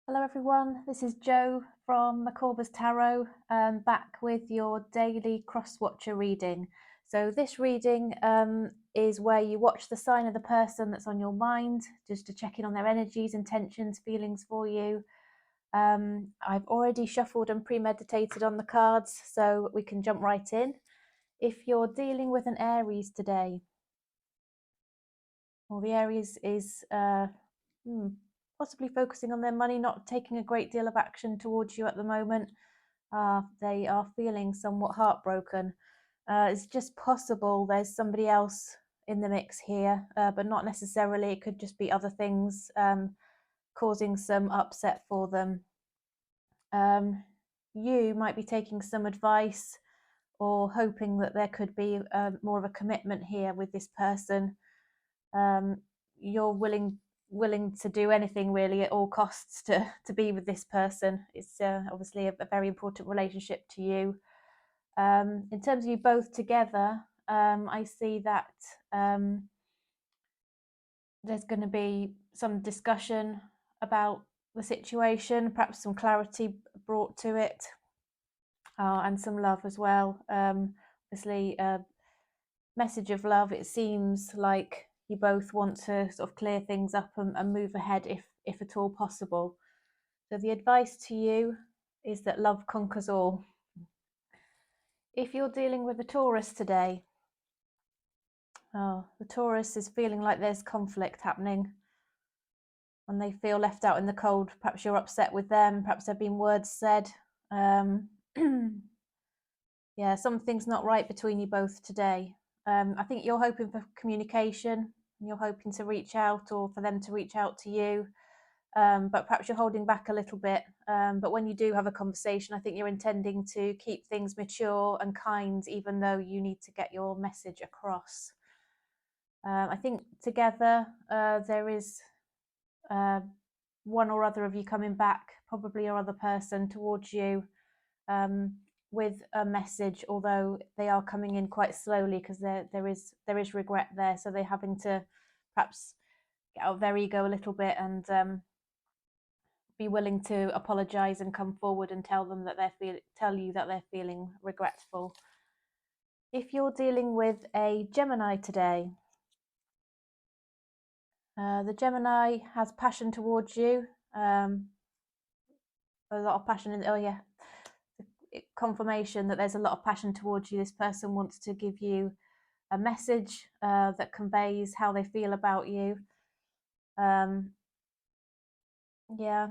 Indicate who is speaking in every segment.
Speaker 1: Hello everyone, this is Jo from Macorba's Tarot, back with your daily cross-watcher reading. So this reading is where you watch the sign of the person that's on your mind, just to check in on their energies, intentions, feelings for you. I've already shuffled and premeditated on the cards, so we can jump right in. If you're dealing with an Aries today, well, the Aries is possibly focusing on their money, not taking a great deal of action towards you at the moment. They are feeling somewhat heartbroken. It's just possible there's somebody else in the mix here, but not necessarily. It could just be other things causing some upset for them. You might be taking some advice or hoping that there could be more of a commitment here with this person. You're willing to do anything really at all costs to be with this person. It's obviously a very important relationship to you. In terms of you both together, I see that there's going to be some discussion about the situation, perhaps some clarity brought to it, and some love as well. Obviously, message of love. It seems like you both want to sort of clear things up and move ahead if at all possible. So the advice to you is that love conquers all. If you're dealing with a Taurus today, the Taurus is feeling like there's conflict happening and they feel left out in the cold. Perhaps you're upset with them, perhaps there have been words said. Yeah, something's not right between you both today. I think you're hoping for communication, and you're hoping to reach out or for them to reach out to you, but perhaps you're holding back a little bit. But when you do have a conversation, I think you're intending to keep things mature and kind, even though you need to get your message across. I think together there is one or other of you coming back, probably your other person, towards you with a message, although they are coming in quite slowly because there is regret there. So they're having to perhaps get out of their ego a little bit and be willing to apologize and come forward and tell them that tell you that they're feeling regretful. If you're dealing with a Gemini today, the Gemini has passion towards you, a lot of passion. Confirmation that there's a lot of passion towards you. This person wants to give you a message that conveys how they feel about you. Yeah,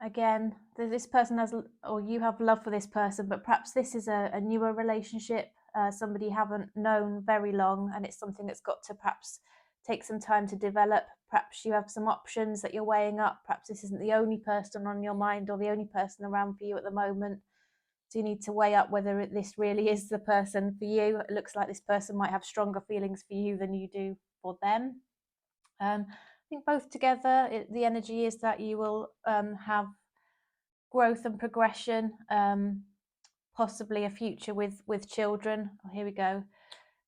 Speaker 1: again, this person has, or you have love for this person, but perhaps this is a newer relationship, somebody you haven't known very long, and it's something that's got to perhaps take some time to develop. Perhaps you have some options that you're weighing up. Perhaps this isn't the only person on your mind or the only person around for you at the moment. So you need to weigh up whether this really is the person for you. It looks like this person might have stronger feelings for you than you do for them. I think both together, the energy is that you will have growth and progression, possibly a future with children. Oh, here we go.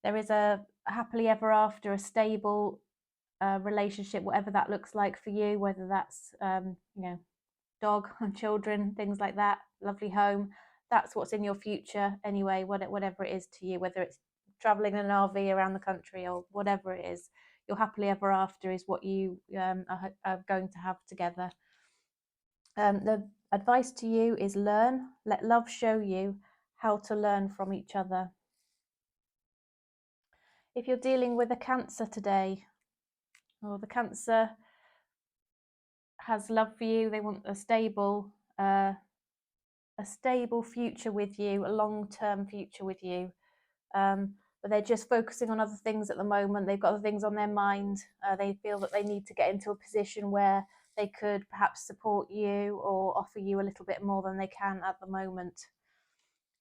Speaker 1: There is a happily ever after, a stable relationship, whatever that looks like for you, whether that's dog and children, things like that, lovely home. That's what's in your future anyway, whatever it is to you, whether it's traveling in an RV around the country or whatever it is. Your happily ever after is what you are going to have together. The advice to you is learn. Let love show you how to learn from each other. If you're dealing with a Cancer today, or the Cancer has love for you, they want a stable future with you, a long-term future with you. But they're just focusing on other things at the moment. They've got other things on their mind. They feel that they need to get into a position where they could perhaps support you or offer you a little bit more than they can at the moment.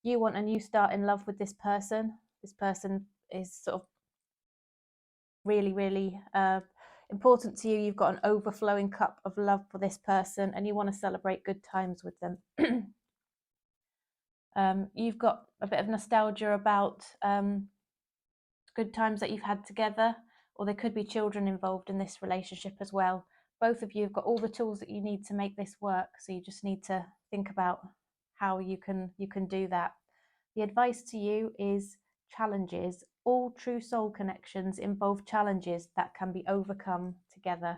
Speaker 1: You want a new start in love with this person. This person is sort of really, really important to you. You've got an overflowing cup of love for this person and you want to celebrate good times with them. You've got a bit of nostalgia about good times that you've had together, or there could be children involved in this relationship as well. both of you have got all the tools that you need to make this work. So you just need to think about how you can do that. The advice to you is challenges. All true soul connections involve challenges that can be overcome together.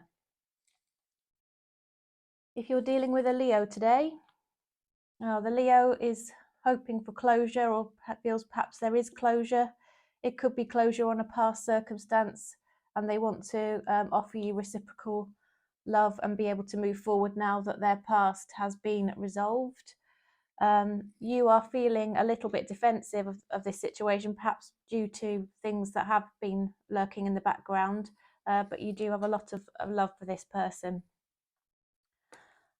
Speaker 1: If you're dealing with a Leo today, the Leo is hoping for closure, or feels perhaps there is closure. It could be closure on a past circumstance, and they want to offer you reciprocal love and be able to move forward now that their past has been resolved. You are feeling a little bit defensive of this situation, perhaps due to things that have been lurking in the background, but you do have a lot of love for this person.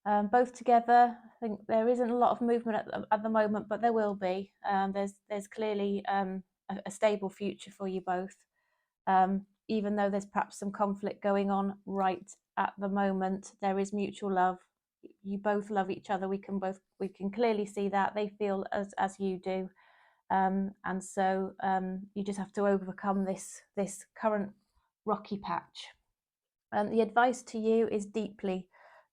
Speaker 1: Both together, I think there isn't a lot of movement at the moment, but there will be. There's clearly a stable future for you both, even though there's perhaps some conflict going on right at the moment. There is mutual love. You both love each other. We can clearly see that. They feel as you do, and so you just have to overcome this current rocky patch. The advice to you is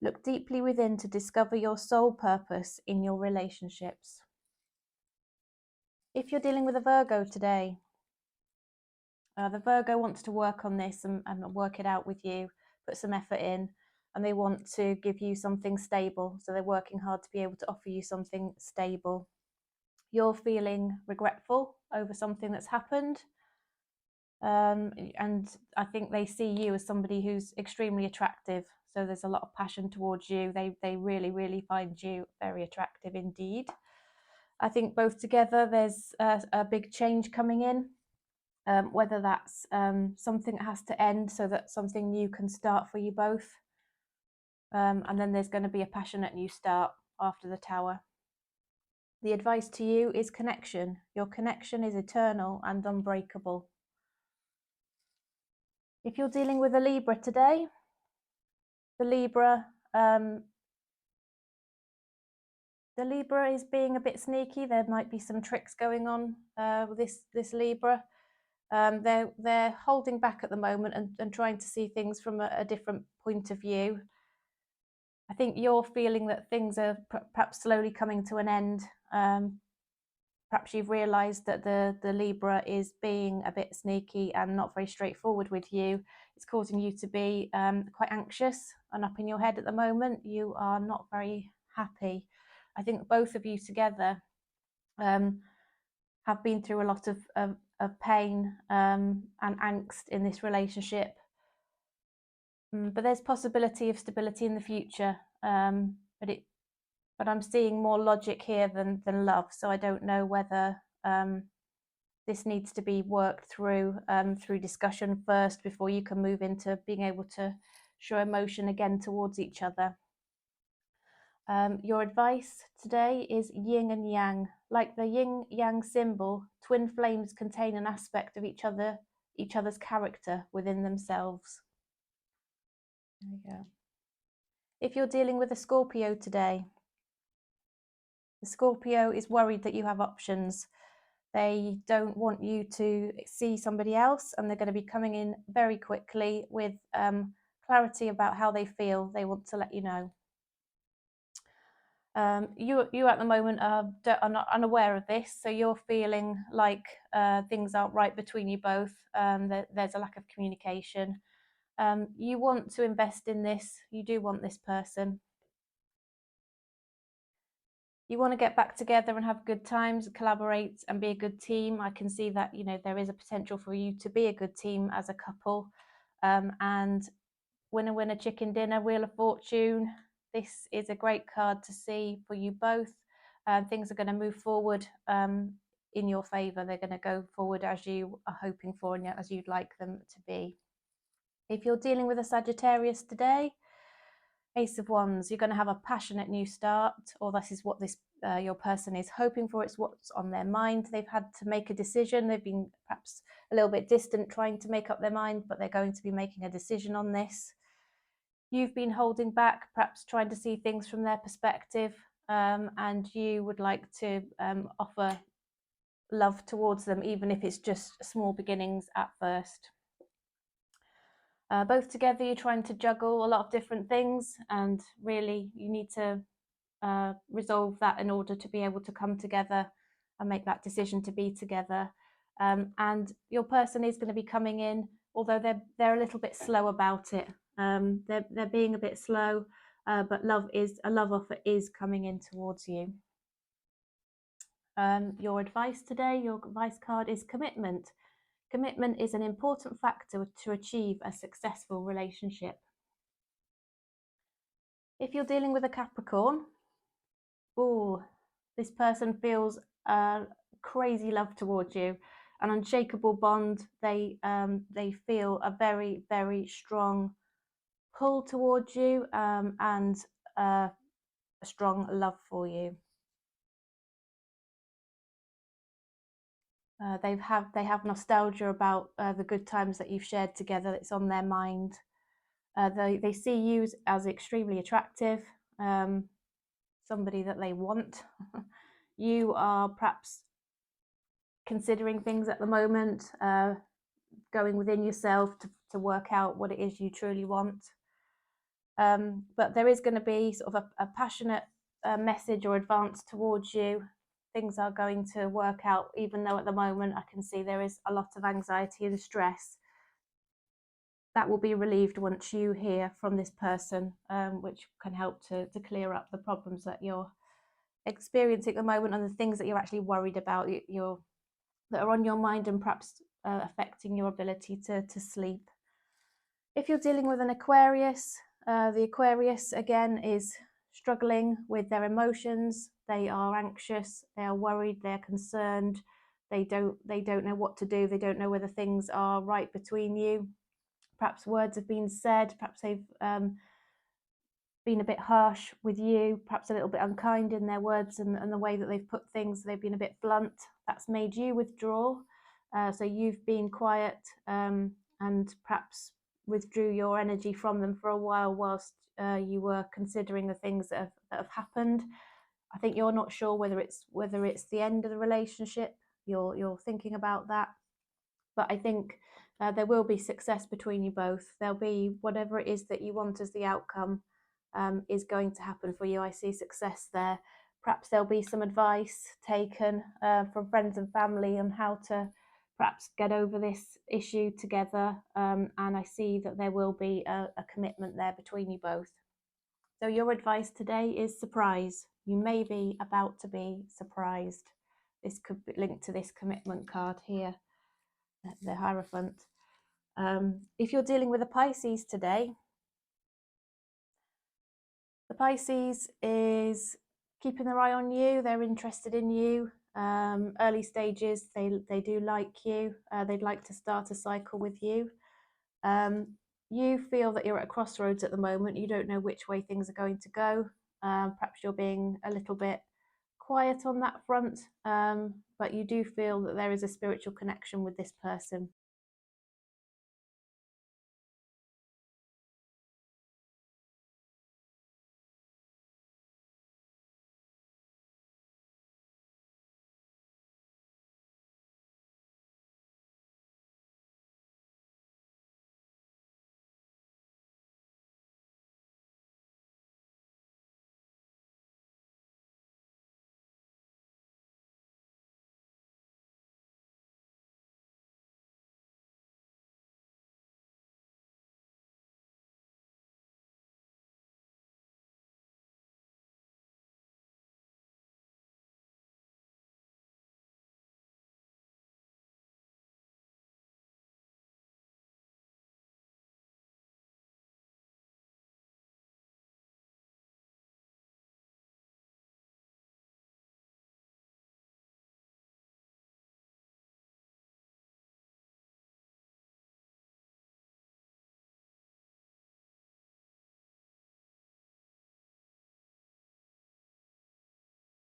Speaker 1: look deeply within to discover your soul purpose in your relationships. If you're dealing with a Virgo today, the Virgo wants to work on this and work it out with you, put some effort in, and they want to give you something stable. So they're working hard to be able to offer you something stable. You're feeling regretful over something that's happened. And I think they see you as somebody who's extremely attractive. So there's a lot of passion towards you. They really, really find you very attractive indeed. I think both together there's a big change coming in, whether that's something that has to end so that something new can start for you both. And then there's going to be a passionate new start after the Tower. The advice to you is connection. Your connection is eternal and unbreakable. If you're dealing with a Libra today, the Libra is being a bit sneaky. There might be some tricks going on with this Libra. They're holding back at the moment and trying to see things from a different point of view. I think you're feeling that things are perhaps slowly coming to an end. Perhaps you've realised that the Libra is being a bit sneaky and not very straightforward with you. It's causing you to be quite anxious and up in your head at the moment. You are not very happy. I think both of you together have been through a lot of pain and angst in this relationship. But there's possibility of stability in the future. But I'm seeing more logic here than love. So I don't know whether this needs to be worked through discussion first before you can move into being able to show emotion again towards each other. Your advice today is yin and yang. Like the yin-yang symbol, twin flames contain an aspect of each other's character within themselves. There we go. If you're dealing with a Scorpio today, the Scorpio is worried that you have options. They don't want you to see somebody else, and they're going to be coming in very quickly with clarity about how they feel. They want to let you know. You at the moment are not unaware of this, so you're feeling like things aren't right between you both. There's a lack of communication. You want to invest in this. You do want this person. You want to get back together and have good times, collaborate and be a good team. I can see that, you know, there is a potential for you to be a good team as a couple. And winner, chicken dinner, Wheel of Fortune. This is a great card to see for you both. Things are going to move forward in your favour. They're going to go forward as you are hoping for and as you'd like them to be. If you're dealing with a Sagittarius today, Ace of Wands, you're going to have a passionate new start, or this is what your person is hoping for. It's what's on their mind. They've had to make a decision. They've been perhaps a little bit distant trying to make up their mind, but they're going to be making a decision on this. You've been holding back, perhaps trying to see things from their perspective, and you would like to offer love towards them, even if it's just small beginnings at first. Both together, you're trying to juggle a lot of different things, and really you need to resolve that in order to be able to come together and make that decision to be together. And your person is going to be coming in, although they're a little bit slow about it. They're being a bit slow, but a love offer is coming in towards you. Your advice today, your advice card is commitment. Commitment is an important factor to achieve a successful relationship. If you're dealing with a Capricorn, oh, this person feels crazy love towards you, an unshakable bond. They feel a very, very strong pull towards you, and a strong love for you. They have nostalgia about the good times that you've shared together. It's on their mind. They see you as extremely attractive, somebody that they want. You are perhaps considering things at the moment, going within yourself to work out what it is you truly want. But there is going to be sort of a passionate message or advance towards you. Things are going to work out, even though at the moment I can see there is a lot of anxiety and stress. That will be relieved once you hear from this person, which can help to clear up the problems that you're experiencing at the moment and the things that you're actually worried about, that are on your mind and perhaps affecting your ability to sleep. If you're dealing with an Aquarius, the Aquarius again is struggling with their emotions. They are anxious, they are worried, they're concerned. They don't know what to do. They don't know whether things are right between you. Perhaps words have been said. Perhaps they've been a bit harsh with you. Perhaps a little bit unkind in their words and the way that they've put things. They've been a bit blunt. That's made you withdraw. So you've been quiet, and perhaps withdrew your energy from them for a while whilst you were considering the things that have happened. I think you're not sure whether it's the end of the relationship. You're thinking about that, but I think there will be success between you both. There'll be whatever it is that you want as the outcome, is going to happen for you. I see success there. Perhaps there'll be some advice taken from friends and family on how to perhaps get over this issue together, and I see that there will be a commitment there between you both. So your advice today is surprise. You may be about to be surprised. This could be linked to this commitment card here, the Hierophant. If you're dealing with a Pisces today, the Pisces is keeping their eye on you. They're interested in you. Early stages, they do like you. They'd like to start a cycle with you. You feel that you're at a crossroads at the moment. You don't know which way things are going to go. Perhaps you're being a little bit quiet on that front, but you do feel that there is a spiritual connection with this person.